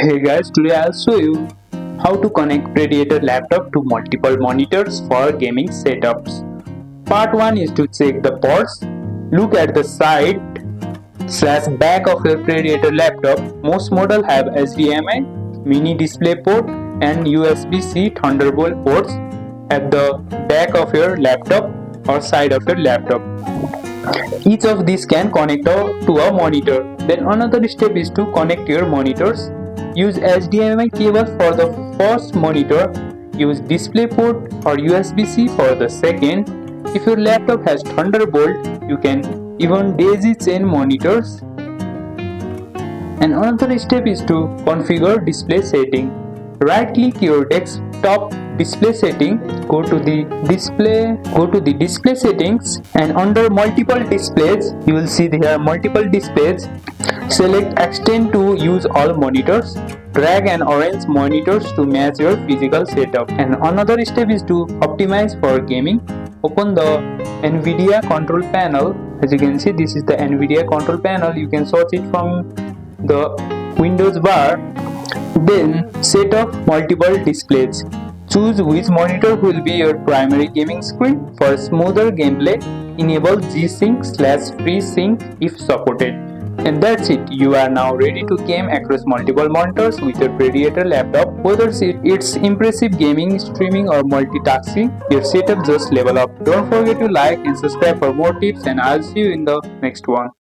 Hey guys, today I'll show you how to connect Predator laptop to multiple monitors for gaming setups. Part 1 is to check the ports. Look at the side/back of your Predator laptop. Most models have HDMI, mini display port and USB-C Thunderbolt ports at the back of your laptop or side of your laptop. Each of these can connect to a monitor. Then another step is to connect your monitors. Use HDMI cable for the first monitor, use DisplayPort or USB-C for the second. If your laptop has Thunderbolt, you can even daisy chain monitors. And another step is to configure display setting. Right click your desktop display setting, go to the display settings, and under multiple displays you will see there multiple displays. Select extend to use all monitors. Drag and arrange monitors to match your physical setup. And another step is to optimize for gaming. Open the NVIDIA control panel. As you can see, this is the NVIDIA control panel. You can search it from the Windows bar. Then set up multiple displays. Choose which monitor will be your primary gaming screen. For smoother gameplay, enable G-Sync/FreeSync if supported. And that's it. You are now ready to game across multiple monitors with your Predator laptop. Whether it's impressive gaming, streaming or multitasking, your setup just level up. Don't forget to like and subscribe for more tips, and I'll see you in the next one.